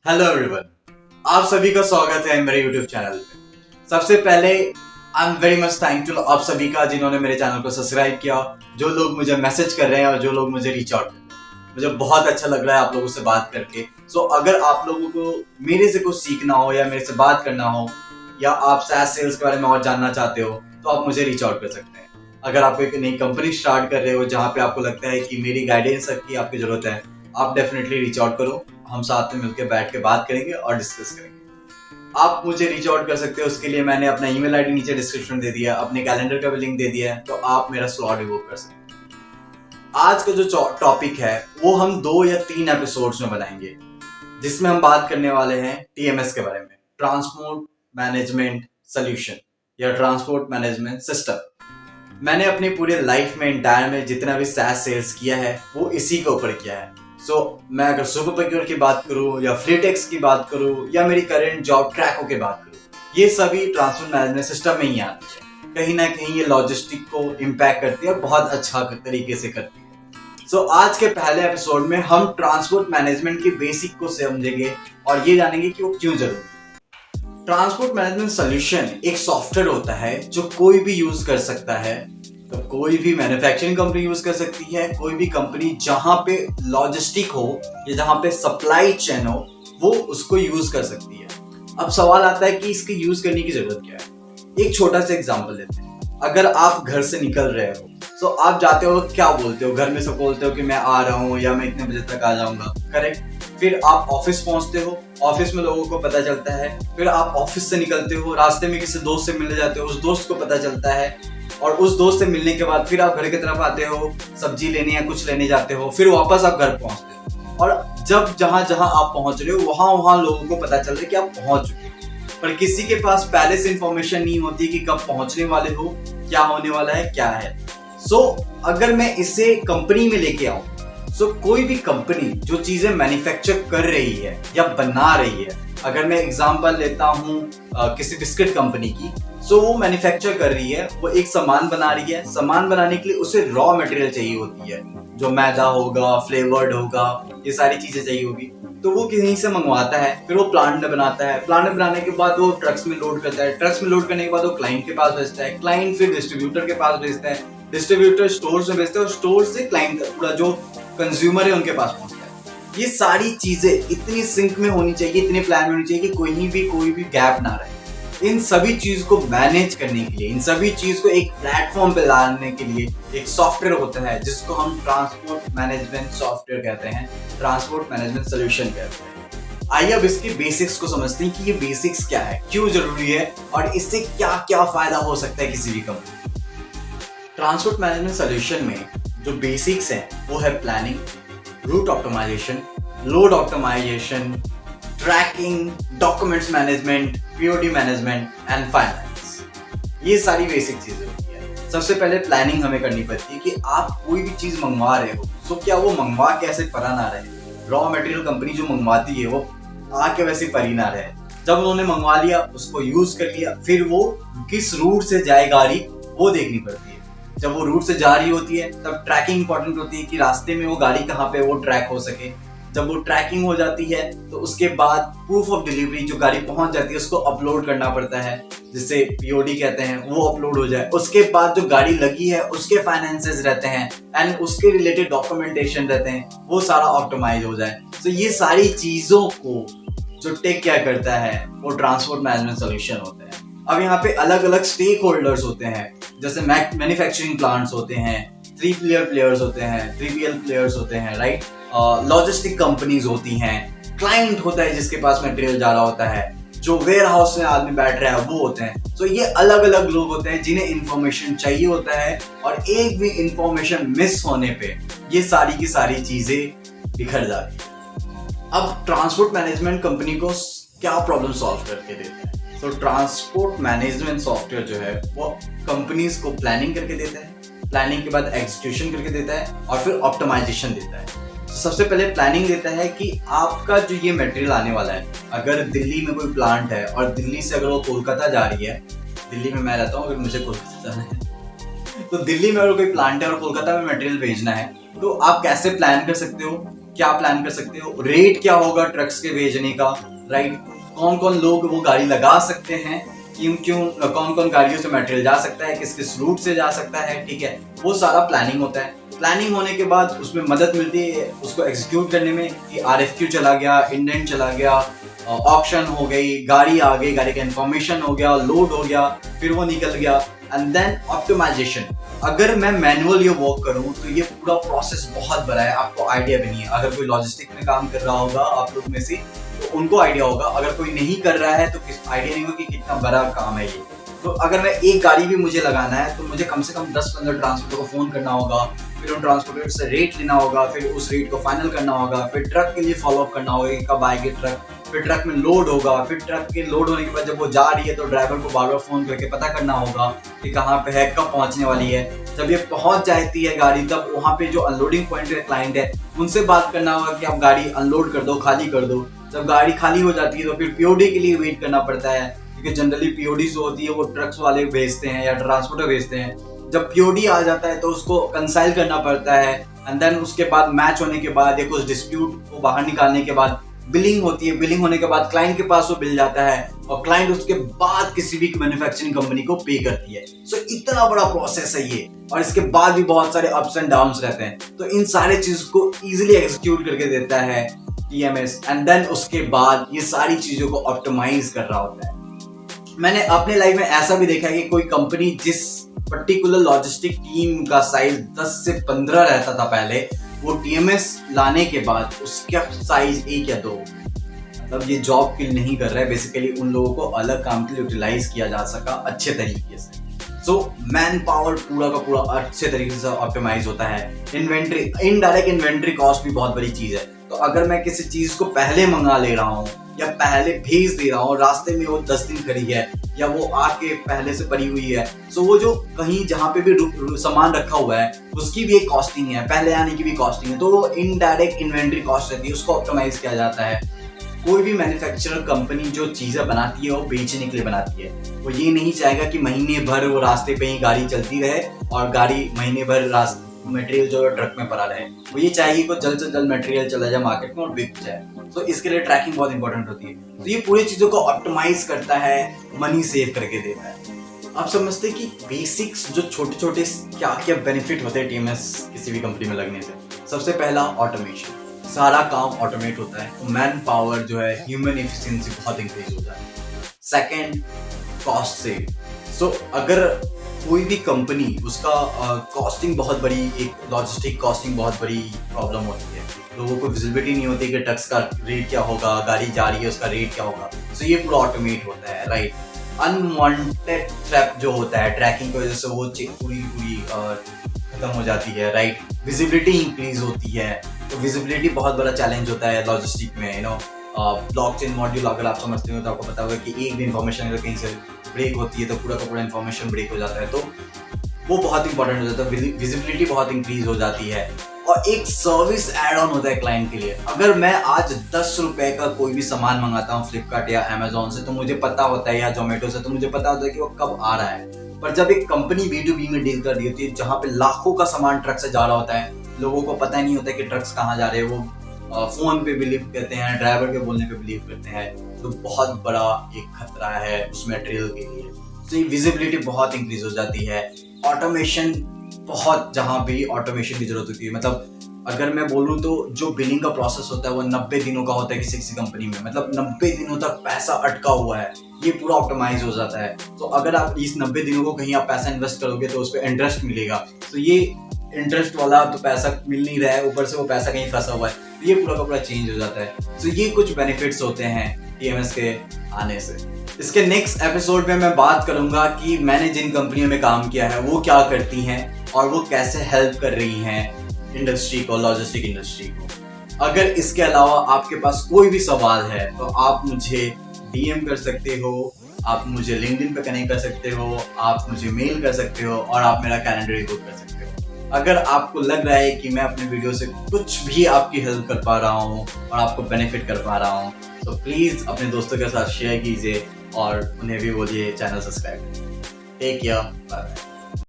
Hello everyone, आप सभी का स्वागत है मेरे यूट्यूब चैनल पे। सबसे पहले I am very much thankful आप सभी का जिन्होंने मेरे चैनल को सब्सक्राइब किया, जो लोग मुझे मैसेज कर रहे हैं और जो लोग मुझे रीच आउट कर रहे हैं। मुझे बहुत अच्छा लग रहा है आप लोगों से बात करके। सो अगर आप लोगों को मेरे से कुछ सीखना हो या मेरे से बात करना हो या आप SaaS सेल्स के बारे में और जानना चाहते हो तो आप मुझे रीच आउट कर सकते हैं। अगर आप एक नई कंपनी स्टार्ट कर रहे हो जहाँ पे आपको लगता है कि मेरी गाइडेंस की आपकी जरूरत है, आप डेफिनेटली रीच आउट करो। हम साथ में मिलकर बैठ के बात करेंगे और डिस्कस करेंगे। आप मुझे रीच आउट कर सकते हो, उसके लिए मैंने अपना ईमेल आईडी नीचे डिस्क्रिप्शन दे दिया, अपने कैलेंडर का भी लिंक दे दिया है, तो आप मेरा स्लॉट भी बुक कर सकते हैं। आज का जो टॉपिक है वो हम 2 या 3 एपिसोड्स में बनाएंगे, जिसमें हम बात करने वाले हैं TMS के बारे में, ट्रांसपोर्ट मैनेजमेंट सोल्यूशन या ट्रांसपोर्ट मैनेजमेंट सिस्टम। मैंने अपनी पूरे लाइफ में इंटायर में जितना भी SaaS सेल्स किया है वो इसी के ऊपर किया है। मैं अगर सुपर प्रोक्योर की बात करूं या फ्लीटेक्स की बात करूं या मेरी करंट जॉब ट्रैको की बात करूं, ये सभी ट्रांसपोर्ट मैनेजमेंट सिस्टम में ही आती है। कहीं ना कहीं ये लॉजिस्टिक को इम्पैक्ट करती है और बहुत अच्छा तरीके से करती है। आज के पहले एपिसोड में हम ट्रांसपोर्ट मैनेजमेंट की बेसिक को समझेंगे और ये जानेंगे कि वो क्यों जरूरी है। ट्रांसपोर्ट मैनेजमेंट सोल्यूशन एक सॉफ्टवेयर होता है जो कोई भी यूज कर सकता है। तो कोई भी मैन्युफैक्चरिंग कंपनी यूज कर सकती है, कोई भी कंपनी जहां पे लॉजिस्टिक हो या जहां पे सप्लाई चेन हो वो उसको यूज कर सकती है। अब सवाल आता है कि इसके यूज करने की जरूरत क्या है। एक छोटा सा एग्जांपल लेते हैं। अगर आप घर से निकल रहे हो तो आप जाते हो, क्या बोलते हो, घर में सब बोलते हो कि मैं आ रहा हूँ या मैं इतने बजे तक आ जाऊंगा, करेक्ट। फिर आप ऑफिस पहुंचते हो, ऑफिस में लोगों को पता चलता है। फिर आप ऑफिस से निकलते हो, रास्ते में किसी दोस्त से मिलने जाते हो, उस दोस्त को पता चलता है और उस दोस्त से मिलने के बाद फिर आप घर की तरफ आते हो, सब्जी लेने या कुछ लेने जाते हो, फिर वापस आप घर पहुंचते हो। और जब जहां जहां आप पहुंच रहे हो वहां वहां लोगों को पता चल रहा है कि आप पहुंच चुके हो, पर किसी के पास पहले से इंफॉर्मेशन नहीं होती कि कब पहुंचने वाले हो, क्या होने वाला है, क्या है। अगर मैं इसे कंपनी में लेके आऊं, कोई भी कंपनी जो चीजें मैन्युफैक्चर कर रही है या बना रही है, अगर मैं एग्जांपल लेता हूं किसी बिस्किट कंपनी की, वो मैन्युफैक्चर कर रही है, वो एक सामान बना रही है। सामान बनाने के लिए उसे रॉ मटेरियल चाहिए होती है, जो मैदा होगा, फ्लेवर्ड होगा, ये सारी चीजें चाहिए होगी। तो वो कहीं से मंगवाता है, फिर वो प्लांट में बनाता है, प्लांट में बनाने के बाद वो ट्रक्स में लोड करता है, ट्रक्स में लोड करने के बाद वो क्लाइंट के पास भेजता है, क्लाइंट फिर डिस्ट्रीब्यूटर के पास भेजता है, डिस्ट्रीब्यूटर स्टोर में भेजता है और स्टोर से क्लाइंट पूरा जो कंज्यूमर है उनके पास पहुंचता है। ये सारी चीजें इतनी सिंक में होनी चाहिए, इतने प्लान में होनी चाहिए कि कोई भी गैप ना रहे। इन सभी चीज को मैनेज करने के लिए, इन सभी चीज को एक प्लेटफॉर्म पे लाने के लिए एक सॉफ्टवेयर होता है जिसको हम ट्रांसपोर्ट मैनेजमेंट सॉफ्टवेयर कहते हैं, ट्रांसपोर्ट मैनेजमेंट सोल्यूशन कहते हैं। आइए अब इसके बेसिक्स को समझते हैं कि ये बेसिक्स क्या है, क्यों जरूरी है और इससे क्या क्या फायदा हो सकता है किसी भी कंपनी। ट्रांसपोर्ट मैनेजमेंट सोल्यूशन में जो बेसिक्स है वो है planning, route optimisation, load optimisation, tracking, documents management, POD management and finance. ये सारी बेसिक चीजें होती है। सबसे पहले प्लानिंग हमें करनी पड़ती है कि आप कोई भी चीज मंगवा रहे हो, क्या वो मंगवा कैसे परा ना रहे। रॉ मटेरियल कंपनी जो मंगवाती है वो आके वैसे परी ना रहे। जब उन्होंने मंगवा लिया, उसको यूज कर लिया, फिर वो किस रूट से जाए गाड़ी वो देखनी पड़ती है। जब वो रूट से जा रही होती है तब ट्रैकिंग इंपॉर्टेंट होती है कि रास्ते में वो गाड़ी कहाँ पे वो ट्रैक हो सके। जब वो ट्रैकिंग हो जाती है तो उसके बाद प्रूफ ऑफ डिलीवरी, जो गाड़ी पहुंच जाती है उसको अपलोड करना पड़ता है, जिसे POD कहते हैं, वो अपलोड हो जाए। उसके बाद जो गाड़ी लगी है उसके फाइनेंसेस रहते हैं एंड उसके रिलेटेड डॉक्यूमेंटेशन रहते हैं, वो सारा ऑप्टिमाइज हो जाए। ये सारी चीजों को जो टेक केयर करता है वो ट्रांसपोर्ट मैनेजमेंट सोल्यूशन होता है। अब यहाँ पे अलग अलग स्टेक होल्डर्स होते हैं, जैसे मैन्युफैक्चरिंग प्लांट्स होते हैं, 3PL प्लेयर्स होते हैं, 3PL प्लेयर्स होते हैं, राइट। लॉजिस्टिक कंपनीज होती हैं, क्लाइंट होता है जिसके पास मटेरियल जा रहा होता है, जो वेयर हाउस में आदमी बैठ रहा है वो होते हैं। ये अलग अलग लोग होते हैं जिन्हें इंफॉर्मेशन चाहिए होता है और एक भी इंफॉर्मेशन मिस होने पे ये सारी की सारी चीजें बिखर जाती है। अब ट्रांसपोर्ट मैनेजमेंट कंपनी को क्या प्रॉब्लम सॉल्व करके देता है? ट्रांसपोर्ट मैनेजमेंट सॉफ्टवेयर जो है वो कंपनीज को प्लानिंग करके देता है, प्लानिंग के बाद एग्जीक्यूशन करके देता है और फिर ऑप्टिमाइजेशन देता है। सबसे पहले प्लानिंग देता है कि आपका जो ये मटेरियल आने वाला है, अगर दिल्ली में कोई प्लांट है और दिल्ली से अगर वो कोलकाता जा रही है, दिल्ली में मैं रहता हूँ, अगर मुझे कोलकाता जाना है तो दिल्ली में अगर कोई प्लांट है और कोलकाता में मटेरियल भेजना है, तो आप कैसे प्लान कर सकते हो क्या प्लान कर सकते हो, रेट क्या होगा ट्रक्स के भेजने का, राइट, कौन कौन लोग वो गाड़ी लगा सकते हैं, कौन कौन गाड़ियों से मटेरियल जा सकता है, किस किस रूट से जा सकता है, ठीक है, वो सारा प्लानिंग होता है। प्लानिंग होने के बाद उसमें मदद मिलती है उसको एग्जीक्यूट करने में कि RFQ चला गया, इंडेंट चला गया, ऑक्शन हो गई, गाड़ी आ गई, गाड़ी का इन्फॉर्मेशन हो गया, लोड हो गया, फिर वो निकल गया, एंड देन ऑप्टिमाइजेशन। अगर मैं मैनुअल ये वर्क करूं तो ये पूरा प्रोसेस बहुत बड़ा है, आपको आइडिया भी नहीं है। अगर कोई लॉजिस्टिक में काम कर रहा होगा आप लोग में से तो उनको आइडिया होगा, अगर कोई नहीं कर रहा है तो आइडिया नहीं होगा कि कितना बड़ा काम है ये। तो अगर मैं एक गाड़ी भी मुझे लगाना है तो मुझे कम से कम 10-15 ट्रांसपोर्टर को फोन करना होगा, फिर उन ट्रांसपोर्टर से रेट लेना होगा, फिर उस रेट को फाइनल करना होगा, फिर ट्रक के लिए फॉलो अप करना होगा कि कब आएगी ट्रक, फिर ट्रक में लोड होगा, फिर ट्रक के लोड होने के बाद जब वो जा रही है तो ड्राइवर को बार बार फोन करके पता करना होगा कि कहाँ पे है, कब पहुंचने वाली है। जब ये पहुंच जाती है गाड़ी तब वहाँ पे जो अनलोडिंग पॉइंट है क्लाइंट है उनसे बात करना होगा कि आप गाड़ी अनलोड कर दो, खाली कर दो। जब गाड़ी खाली हो जाती है तो फिर POD के लिए वेट करना पड़ता है, क्योंकि जनरली POD जो होती है वो ट्रक्स वाले भेजते हैं या ट्रांसपोर्टर भेजते हैं। जब POD आ जाता है तो उसको कंसाइल करना पड़ता है, एंड देन उसके बाद मैच होने के बाद या कुछ डिस्प्यूट को बाहर निकालने के बाद बिलिंग होती है। बिलिंग होने के बाद क्लाइंट के पास वो बिल जाता है और क्लाइंट उसके बाद किसी भी मैन्युफैक्चरिंग कंपनी को पे करती है। सो इतना बड़ा प्रोसेस है ये, और इसके बाद भी बहुत सारे अप्स एंड डाउन्स रहते हैं। तो इन सारे चीज को इजीली एग्जीक्यूट करके देता है TMS, एंड देन उसके बाद ये सारी चीजों को ऑप्टिमाइज कर रहा होता है। मैंने अपने लाइफ में ऐसा भी देखा है कि कोई कंपनी जिस पर्टिकुलर लॉजिस्टिक टीम का साइज 10 से 15 रहता था पहले, वो TMS लाने के बाद उसका साइज 1 या 2, मतलब ये जॉब किल नहीं कर रहा है, बेसिकली उन लोगों को अलग काम के लिए यूटिलाइज किया जा सका अच्छे तरीके से। सो मैन पावर पूरा का पूरा अच्छे तरीके से ऑप्टिमाइज होता है। इन्वेंट्री, इनडायरेक्ट इन्वेंट्री कॉस्ट भी बहुत बड़ी चीज है। तो अगर मैं किसी चीज को पहले मंगा ले रहा हूँ या पहले भेज दे रहा हूँ, रास्ते में वो 10 दिन खड़ी है या वो आके पहले से पड़ी हुई है, सो वो जो कहीं जहाँ पे भी सामान रखा हुआ है उसकी भी एक कॉस्टिंग है, पहले आने की भी कॉस्टिंग है, तो वो इनडायरेक्ट इन्वेंट्री कॉस्ट रहती है, उसको ऑप्टिमाइज किया जाता है। कोई भी मैन्युफैक्चरर कंपनी जो चीजें बनाती है वो बेचने के लिए बनाती है। वो ये नहीं चाहेगा कि महीने भर वो रास्ते पे ही गाड़ी चलती रहे और गाड़ी महीने भर रास्ते मटेरियल जो ट्रक में पड़ा रहे। वो ये चाहिए कि जल्द से जल्द मटेरियल चला जाए मार्केट में और बिक जाए। तो इसके लिए ट्रैकिंग बहुत इंपॉर्टेंट होती है। तो ये पूरी चीजों को ऑप्टिमाइज करता है, मनी सेव करके देता है। आप समझते हैं कि बेसिक्स जो छोटे छोटे क्या क्या बेनिफिट होते हैं TMS किसी भी कंपनी में लगने से। सबसे पहला ऑटोमेशन, सारा काम ऑटोमेट होता है, तो मैन पावर जो है, ह्यूमन एफिशिएंसी बहुत इंक्रीज हो जाती है। Second, cost save. सो अगर कोई भी कंपनी उसका कॉस्टिंग बहुत बड़ी, एक लॉजिस्टिक कॉस्टिंग बहुत बड़ी प्रॉब्लम होती है, लोगों को विजिबिलिटी नहीं होती कि ट्रक्स का रेट क्या होगा, गाड़ी जा रही है उसका रेट क्या होगा। सो ये पूरा ऑटोमेट होता है, राइट। अनवांटेड ट्रैप जो होता है, ट्रैकिंग की वजह से वो पूरी खत्म हो जाती है, राइट। विजिबिलिटी इंक्रीज होती है, तो विजिबिलिटी बहुत बड़ा चैलेंज होता है लॉजिस्टिक में, ब्लॉकचेन मॉड्यूल अगर आप समझते हो तो आपको पता होगा कि एक भी इंफॉर्मेशन अगर कहीं से ब्रेक होती है तो पूरा का पूरा इंफॉर्मेशन ब्रेक हो जाता है, तो वो बहुत इंपॉर्टेंट हो जाता है। विजिबिलिटी बहुत इंक्रीज हो जाती है। और एक सर्विस एड ऑन होता है क्लाइंट के लिए। अगर मैं आज 10 रुपए का कोई भी सामान मंगाता हूँ फ्लिपकार्ट या अमेजोन से, तो मुझे पता होता है, या जोमेटो से, तो मुझे पता होता है कि वो कब आ रहा है। पर जब एक कंपनी B2B में डील कर रही होती है, जहाँ पे लाखों का सामान ट्रक से जा रहा होता है, लोगों को पता नहीं होता है कि ट्रक्स कहाँ जा रहे हैं, वो फोन पे बिलीव करते हैं, ड्राइवर के बोलने पे बिलीव करते हैं, तो बहुत बड़ा एक खतरा है उस मटेरियल के लिए। तो ये विजिबिलिटी बहुत इंक्रीज हो जाती है। ऑटोमेशन बहुत, जहाँ भी ऑटोमेशन की जरूरत होती है, मतलब अगर मैं बोलूँ तो जो बिलिंग का प्रोसेस होता है वो 90 दिनों का होता है किसी कंपनी में, मतलब 90 दिनों तक पैसा अटका हुआ है, ये पूरा ऑप्टिमाइज हो जाता है। तो अगर आप इस 90 दिनों को कहीं आप पैसा इन्वेस्ट करोगे तो उस पर इंटरेस्ट मिलेगा, तो ये इंटरेस्ट वाला तो पैसा मिल नहीं रहा है, ऊपर से वो पैसा कहीं फंसा हुआ है, तो ये पूरा का पूरा चेंज हो जाता है। तो ये कुछ बेनिफिट्स होते हैं TMS के आने से। इसके नेक्स्ट एपिसोड में मैं बात करूंगा कि मैंने जिन कंपनियों में काम किया है वो क्या करती हैं और वो कैसे हेल्प कर रही हैं इंडस्ट्री को, लॉजिस्टिक इंडस्ट्री को। अगर इसके अलावा आपके पास कोई भी सवाल है तो आप मुझे DM कर सकते हो, आप मुझे लिंक्डइन पे कनेक्ट कर सकते हो, आप मुझे मेल कर सकते हो, और आप मेरा कैलेंडर बुक कर सकते हो। अगर आपको लग रहा है कि मैं अपने वीडियो से कुछ भी आपकी हेल्प कर पा रहा हूँ और आपको बेनिफिट कर पा रहा हूँ, तो प्लीज अपने दोस्तों के साथ शेयर कीजिए और उन्हें भी बोलिए चैनल सब्सक्राइब करें। Take care, bye bye.